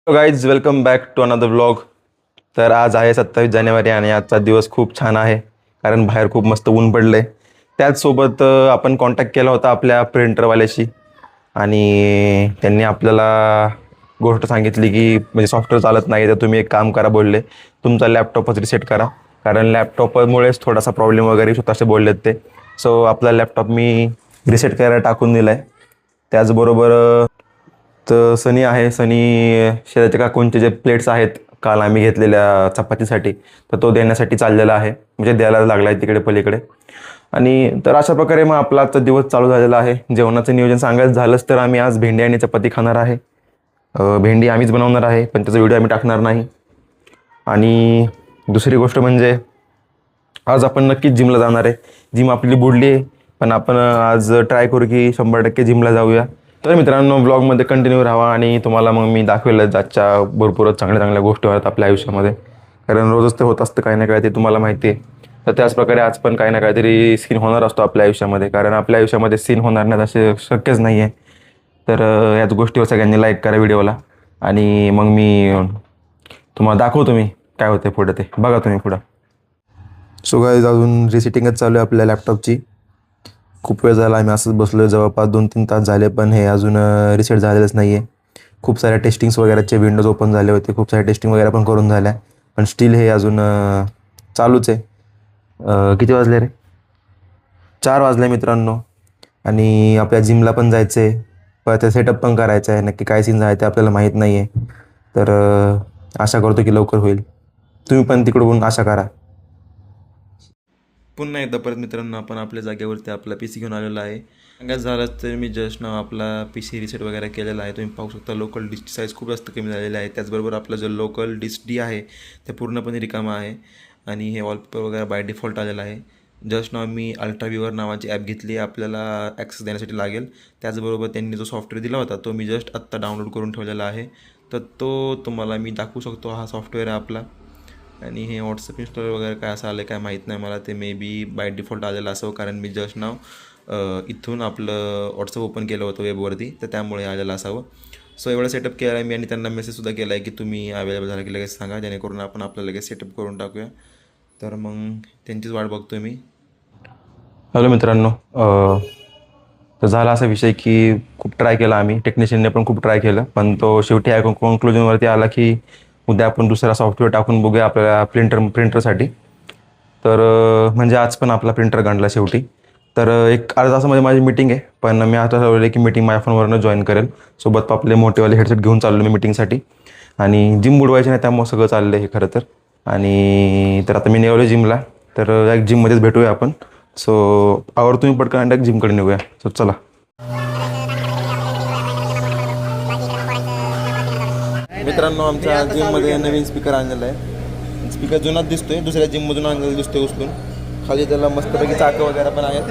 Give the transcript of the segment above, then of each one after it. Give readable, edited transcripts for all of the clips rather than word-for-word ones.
Guys welcome back to another vlog. तर आज आहे 27 जानेवारी आणि आजचा दिवस खूप छान आहे कारण बाहेर खूप मस्त ऊन पडलं आहे. त्याचसोबत आपण कॉन्टॅक्ट केला होता आपल्या प्रिंटरवाल्याशी आणि त्यांनी आपल्याला गोष्ट सांगितली की म्हणजे सॉफ्टवेअर चालत नाही तर तुम्ही एक काम करा बोलले, तुमचा लॅपटॉपच रिसेट करा कारण लॅपटॉपमुळेच थोडासा प्रॉब्लेम वगैरे होता असे बोललेत ते. सो आपला लॅपटॉप मी रिसेट करायला टाकून दिला आहे. त्याचबरोबर तर सनी आहे, सनी शेजारच्या काकूंचे जे प्लेट्स आहेत काल आम्ही घेतलेल्या चपातीसाठी तर तो देण्यासाठी चाललेला आहे, म्हणजे द्यायला लागला आहे तिकडे पलीकडे. आणि तर अशा प्रकारे मग आपला आजचा दिवस चालू झालेला आहे. जेवणाचं नियोजन सांगायचं झालंच तर आम्ही आज भेंडी आणि चपाती खाणार आहे. भेंडी आम्हीच बनवणार आहे पण त्याचा व्हिडिओ आम्ही टाकणार नाही. आणि दुसरी गोष्ट म्हणजे आज आपण नक्कीच जिमला जाणार आहे. जिम आपली बुडली आहे पण आपण आज ट्राय करू की 100% जिमला जाऊया. तर मित्रांनो ब्लॉगमध्ये कंटिन्यू राहा आणि तुम्हाला मग मी दाखवेल आजच्या भरपूरच चांगल्या चांगल्या गोष्टी होतात आपल्या आयुष्यामध्ये, कारण रोजच ते होत असतं काही ना काही, ते तुम्हाला माहिती आहे. तर त्याचप्रकारे आज पण काही ना काहीतरी सीन होणार असतो आपल्या आयुष्यामध्ये, कारण आपल्या आयुष्यामध्ये सीन होणार नाही असे शक्यच नाही आहे. तर याच गोष्टीवर सगळ्यांनी लाईक करा व्हिडिओला आणि मग मी तुम्हाला दाखवतो मी काय होते पुढं, ते बघा तुम्ही पुढं. सो गाईज अजून रिसेटिंगच चालू आहे आपल्या लॅपटॉपची. खूप वेळ झाला आम्ही असंच बसलो आहे, जवळपास 2-3 तास झाले पण हे अजून रिसेट झालेलंच नाही आहे. खूप साऱ्या टेस्टिंग्स वगैरेचे विंडोज ओपन झाले होते, खूप साऱ्या टेस्टिंग वगैरे पण करून झाल्या पण स्टील हे अजून चालूच आहे. किती वाजले रे? 4 वाजले मित्रांनो. आणि आपल्या जिमला पण जायचं आहे, परत ते सेटअप पण करायचं आहे. नक्की काय सीन आहे ते आपल्याला माहीत नाही आहे. तर आशा करतो की लवकर होईल. तुम्ही पण तिकडून आशा करा. पुन्हा एकदा परत मित्रांनो आपण आपल्या जागेवरती आपला पी सी घेऊन आलेला आहे. सांगायचं झालं तर मी जस्ट नाव आपला पी सी रिसेट वगैरे केलेला आहे. तुम्ही पाहू शकता लोकल डिस्कची साईज खूप जास्त कमी झालेली आहे. त्याचबरोबर आपला जो लोकल डिस्क डी आहे ते पूर्णपणे रिकामा आहे आणि हे वॉलपेपर वगैरे बाय डिफॉल्ट आलेला आहे. जस्ट नाव मी अल्ट्राव्ह्यूवर नावाची ॲप घेतली, आपल्याला ॲक्सेस देण्यासाठी लागेल. त्याचबरोबर त्यांनी जो सॉफ्टवेअर दिला होता तो मी जस्ट आत्ता डाउनलोड करून ठेवलेला आहे, तर तो तुम्हाला मी दाखवू शकतो. हा सॉफ्टवेअर आहे आपला आणि हे व्हॉट्सअप इन्स्टॉल वगैरे काय असं आलं काय माहीत नाही मला, ते मे बी बाय डिफॉल्ट आलेलं असावं कारण मी जस्ट नाव इथून आपलं व्हॉट्सअप ओपन केलं होतं वेबवरती, तर त्यामुळे आलेलं असावं. सो एवढं सेटअप केलं आहे मी आणि त्यांना मेसेजसुद्धा केला आहे की तुम्ही अवेलेबल झाला की लगेच सांगा, जेणेकरून आपण आपलं लगेच सेटअप करून टाकूया. तर मग त्यांचीच वाट बघतो मी. हॅलो मित्रांनो, तर झाला असा विषय की खूप ट्राय केला आम्ही, टेक्निशियनने पण खूप ट्राय केलं पण तो शेवटी कन्क्लुजनवरती आला की उद्या आपण दुसरा सॉफ्टवेअर टाकून बघूया आपल्याला प्रिंटरसाठी. तर म्हणजे आज पण आपला प्रिंटर गणला शेवटी. तर एक अर्धा तासामध्ये माझी मीटिंग आहे पण मी आता ठरवलं की मीटिंग माझ्या फोनवरनं जॉईन करेल. सोबत आपले मोठेवाले हेडसेट घेऊन चाललो मी मीटिंगसाठी आणि जिम बुडवायची नाही त्यामुळे सगळं चाललं आहे हे खरं तर. आणि तर आता मी निघालो जिमला, तर एक जिममध्येच भेटूया आपण. सो आवर तुम्ही पटकन आणि जिमकडे निघूया. सो चला. मित्रांनो आमच्या जिममध्ये नवीन स्पीकर आणलेला आहे. स्पीकर जुनाच दिसतोय, दुसऱ्या जिममधून आणलेला दिसतोय उचलून. खाली त्याला मस्तपैकी चाकं वगैरे पण आहेत.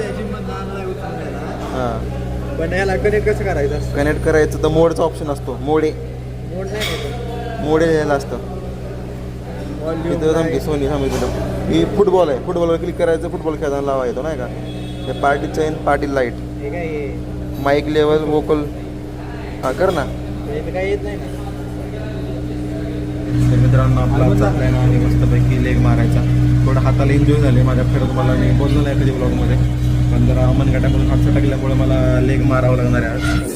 हां, पण याला कनेक्ट कसं करायचं? कनेक्ट करायचं तर मोडचा ऑप्शन असतो, मोडे लिहायला असतं. इथं थांबते सोनी सांगितलं ही फुटबॉल आहे, फुटबॉलवर क्लिक करायचं, फुटबॉल खेळताना लावा येतो नाही का. हे party chain, party light, mic level, vocal. हां कर ना. काय येत नाही ना. तर मित्रांनो आपला आजचा प्लॅन आहे मस्तपैकी लेग मारायचा. थोडं हाताला इंजुरी झाली माझ्या, खरं तुम्हाला मी बोललो नाही कधी ब्लॉगमध्ये, पण जरा मनगटामधून हात टाकल्यामुळे मला लेग मारावं लागणार आहे आज.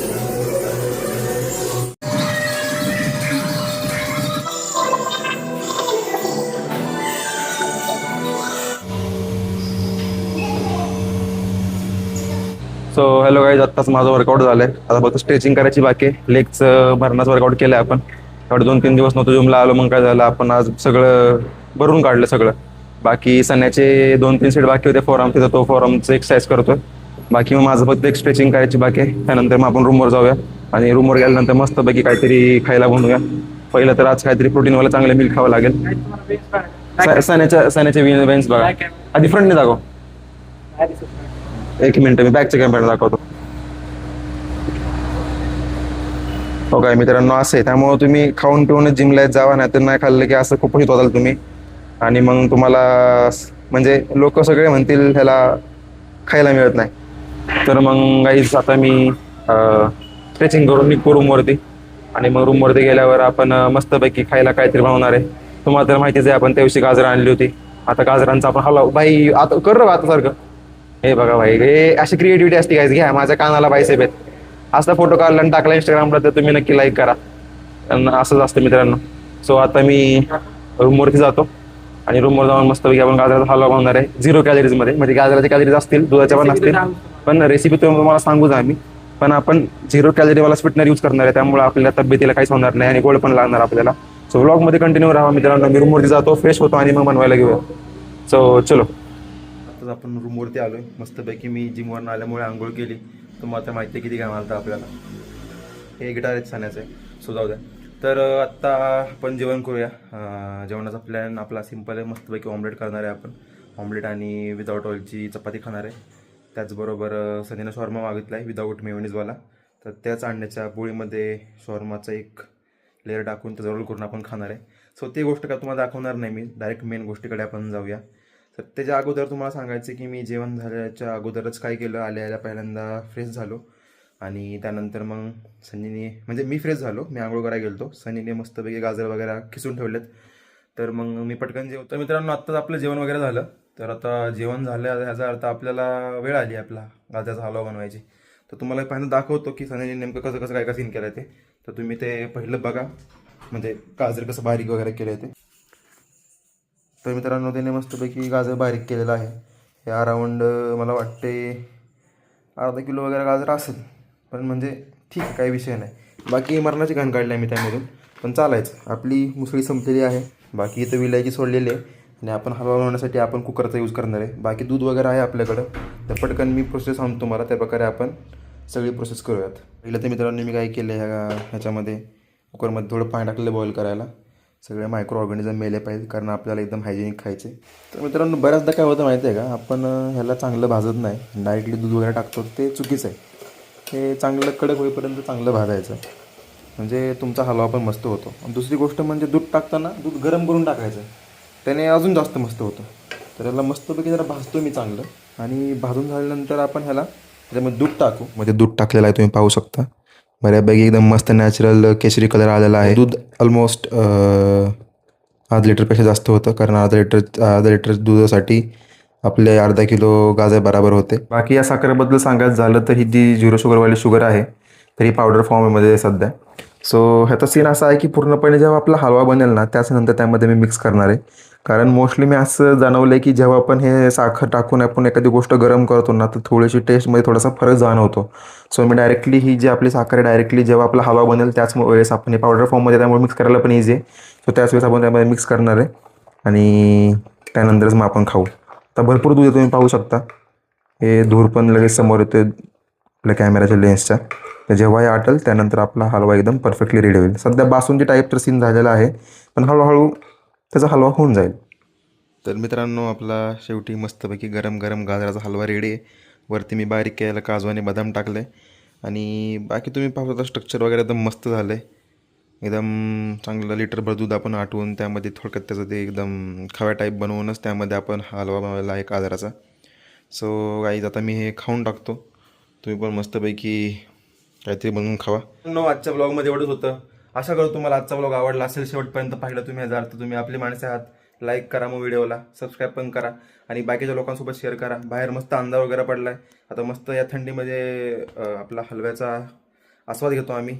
सो हॅलो गाईज, आत्ताच माझं वर्कआउट झालं आहे. आता फक्त स्ट्रेचिंग करायची बाकी आहे. लेगचं भरणाचं वर्कआउट केलं आहे आपण. एवढं 2-3 दिवस नव्हतं जिमला आलो, मग काय झालं आपण आज सगळं भरून काढलं सगळं. बाकी सण्याचे 2-3 सेट बाकी होते फॉरआर्म, तिथं तो फॉरआर्मचं एक्सरसाइज करतोय. बाकी मग माझं फक्त एक स्ट्रेचिंग करायची बाकी आहे. त्यानंतर मग आपण रूमवर जाऊया आणि रूमवर गेल्यानंतर मस्तपैकी काहीतरी खायला बनवूया. पहिलं तर आज काहीतरी प्रोटीनवाला चांगलं मिल्क खावं लागेल. सण्याचे वेन्स बघा आधी फ्रंटने दाखव. एक मिनिट मी बॅकच्या कॅमेरा दाखवतो. हो काय मित्रांनो असं आहे, त्यामुळे तुम्ही खाऊन पिऊनच जिमला जावा, नाही तर नाही खाल्लं की असं खूप होत होताल तुम्ही आणि मग तुम्हाला म्हणजे लोक सगळे म्हणतील ह्याला खायला मिळत नाही. तर मग गाईज आता मी स्ट्रेचिंग करून निघतो रूमवरती आणि मग रूमवरती गेल्यावर आपण मस्तपैकी खायला काहीतरी बनवणार आहे. तुम्हाला तर माहितीच आहे, आपण त्या दिवशी गाजर आणली होती. आता गाजरांचा आपण हलवा भाई आता कर रे आता सारखं. हे बघा भाई, हे अशी क्रिएटिव्हिटी असते काय, घ्या माझ्या कानाला बायसेप आहेत. असा फोटो काढला आणि टाकला इंस्टाग्रामला तर तुम्ही नक्की लाईक करा. असंच असतं मित्रांनो. सो आता मी रूमवरती जातो आणि रूमवर जाऊन मस्तपैकी आपण गाजराचा हलवा बनवणार आहे 0 कॅलरीज मध्ये. म्हणजे गाजराच्या कॅलरीज असतील, दुधाच्या पण असतील, पण रेसिपी तुम्हाला सांगूच आम्ही. पण आपण 0 कॅलरी वाला स्वीटनर यूज करणार आहे, त्यामुळे आपल्याला तब्येतीला काहीच होणार नाही आणि गोड पण लागणार आपल्याला. सो व्लॉग मध्ये कंटिन्यू राहा मित्रांनो. मी रूमवरती जातो, फ्रेश होतो आणि मग बनवायला घेऊया. सो चलो. आताच आपण रूमवरती आलोय मस्तपैकी. मी जिमवरून आल्यामुळे आंघोळ केली. तुम्हाला आता माहिती आहे किती काय मारतं आपल्याला. हे गिटार आहे साण्याचं आहे, सो जाऊ द्या. तर आत्ता आपण जेवण करूया. जेवणाचा प्लॅन आपला सिम्पल आहे, मस्तपैकी ऑमलेट करणार आहे आपण. ऑमलेट आणि विदाऊट ऑइलची चपाती खाणार आहे. त्याचबरोबर सनीनं शॉर्मा मागितला आहे विदाऊट मेयोनीजवाला. तर त्याच अंड्याच्या पोळीमध्ये शॉर्माचा एक लेअर टाकून त्याचा रोल करून आपण खाणार आहे. सो ती गोष्ट काय तुम्हाला दाखवणार नाही मी, डायरेक्ट मेन गोष्टीकडे आपण जाऊया. तर त्याच्या अगोदर तुम्हाला सांगायचं की मी जेवण झाल्याच्या अगोदरच काय केलं, आल्या पहिल्यांदा फ्रेश झालो आणि त्यानंतर मग सनीने, म्हणजे मी फ्रेश झालो, मी आंघोळ करायला गेलो. सनीने मस्तपैकी गाजर वगैरे खिसून ठेवलेत. तर मग मी पटकन जेवतो. मित्रांनो आत्ताच आपलं जेवण वगैरे झालं. तर आता जेवण झालं ह्याचा अर्थ आपल्याला वेळ आली आपला गाजराचा हलवा बनवायची. तर तुम्हाला पहिल्यांदा दाखवतो की सनीने नेमकं कसं कसं काय काय सीन केलं ते. तर तुम्ही ते पहिलं बघा, म्हणजे गाजर कसं बारीक वगैरे केलं ते. तर मित्रांनो त्याने मस्तपैकी गाजर बारीक केलेलं आहे. हे अराऊंड मला वाटते अर्धा किलो वगैरे गाजर असेल. पण म्हणजे ठीक आहे, काही विषय नाही. बाकी मरणाची घाण काढली आहे मी त्यामधून, पण चालायचं. आपली मुसळी संपलेली आहे. बाकी इथं विलायची सोडलेली आहे आणि आपण हलवा बनवण्यासाठी आपण कुकरचा यूज करणार आहे. बाकी दूध वगैरे आहे आपल्याकडं. तर पटकन मी प्रोसेस सांगतो तुम्हाला, त्या प्रकारे आपण सगळी प्रोसेस करूयात. पहिलं तर मित्रांनो मी काय केलं ह्याच्यामध्ये कुकरमध्ये थोडं पाणी टाकलेलं बॉईल करायला. सगळे मायक्रो ऑर्गॅनिझम मेले पाहिजे, कारण आपल्याला एकदम हायजेनिक खायचे. तर मित्रांनो बऱ्याचदा काय होतं माहिती आहे का, आपण ह्याला चांगलं भाजत नाही, डायरेक्टली दूध वगैरे टाकतो, ते चुकीचं आहे. हे चांगलं कडक होईपर्यंत चांगलं भाजायचं, म्हणजे तुमचा हलवा पण मस्त होतो. आणि दुसरी गोष्ट म्हणजे दूध टाकताना दूध गरम करून टाकायचं, त्याने अजून जास्त मस्त होतं. तर ह्याला मस्तपैकी जरा भाजतो मी चांगलं, आणि भाजून झाल्यानंतर आपण ह्याला त्याच्यामध्ये दूध टाकू. म्हणजे दूध टाकलेलं आहे, तुम्ही पाहू शकता. बऱ्यापैकी एकदम मस्त नॅचरल केशरी कलर आलेला आहे. दूध ऑलमोस्ट अर्धा लिटरपेक्षा जास्त होतं, कारण अर्धा लिटर दुधासाठी आपले अर्धा किलो गाजर बराबर होते. बाकी या साखरेबद्दल सांगायचं झालं तर ही जी 0 शुगरवाली शुगर आहे, तर ही पावडर फॉर्ममध्ये सध्या. सो ह्याचा सीन असा आहे की पूर्णपणे जेव्हा आपला हलवा बनेल ना, त्याच नंतर त्यामध्ये मी मिक्स करणार आहे. कारण मोस्टली मी असं जाणवलं आहे की जेव्हा आपण हे साखर टाकून आपण एखादी गोष्ट गरम करतो ना, तर थोडीशी टेस्टमध्ये थोडासा फरक जाणवतो. सो मी डायरेक्टली ही जी आपली साखर आहे, डायरेक्टली जेव्हा आपला हलवा बनेल त्याच वेळेस आपण हे पावडर फॉर्ममध्ये, त्यामुळे मिक्स करायला पण इझी आहे. सो त्याच वेळेस आपण त्यामध्ये मिक्स करणार आहे आणि त्यानंतरच मग आपण खाऊ. आता भरपूर दूध तुम्ही पाहू शकता. हे धूर पण लगेच समोर येते आपल्या कॅमेऱ्याच्या लेन्सच्या. तर जेव्हा हे आटेल त्यानंतर आपला हलवा एकदम परफेक्टली रेडी होईल. सध्या बासुंदी टाईप तर सीन झालेला आहे, पण हळूहळू त्याचा हलवा होऊन जाईल. तर मित्रांनो आपला शेवटी मस्तपैकी गरम गरम गाजराचा हलवा रेडी आहे. वरती मी बारीक केलेला काजू आणि बदाम टाकले, आणि बाकी तुम्ही पाहू शकता स्ट्रक्चर वगैरे एकदम मस्त झालं आहे. एकदम चांगलं लिटरभर दूध आपण आटवून त्यामध्ये थोडक्यात त्याचं ते एकदम खव्या टाईप बनवूनच त्यामध्ये आपण हलवा बनवलेला आहे गाजराचा. सो गाईज आता मी हे खाऊन टाकतो. तुम्ही पण मस्तपैकी काहीतरी बनवून खावा. आजच्या ब्लॉगमध्ये एवढंच होतं. आशा करतो तुम्हाला आजचा ब्लॉग आवडला असेल. शेवटपर्यंत पाहिलं तुम्ही, जर तर तुम्ही आपली माणसे आहात, लाईक करा मग व्हिडिओला, सबस्क्राईब पण करा आणि बाकीच्या लोकांसोबत शेअर करा. बाहेर मस्त अंधार वगैरे पडला आहे. आता मस्त या थंडीमध्ये आपला हलव्याचा आस्वाद घेतो आम्ही.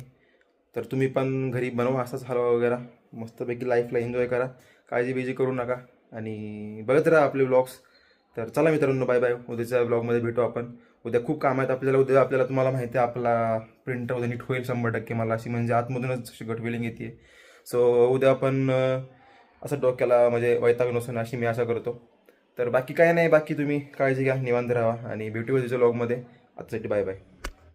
तर तुम्ही पण घरी बनवा असाच हलवा वगैरे. मस्तपैकी लाईफला एन्जॉय करा, काळजी बिजी करू नका आणि बघत राहा आपले व्लॉग्स. तर चला मित्रांनो, बाय बाय. उद्याच्या ब्लॉगमध्ये भेटू आपण. उद्या खूप काम आहेत आपल्याला. उद्या आपल्याला तुम्हाला माहिती आहे आपला प्रिंटर उद्या नीट होईल 100% मला अशी, म्हणजे आतमधूनच अशी गट फिलिंग येते. सो उद्या आपण असं डोक्याला म्हणजे वैताग नसून अशी मी आशा करतो. तर बाकी काय नाही, बाकी तुम्ही काळजी घ्या, निवांत राहा आणि भेटू उद्याच्या ब्लॉगमध्ये. आजसाठी बाय बाय.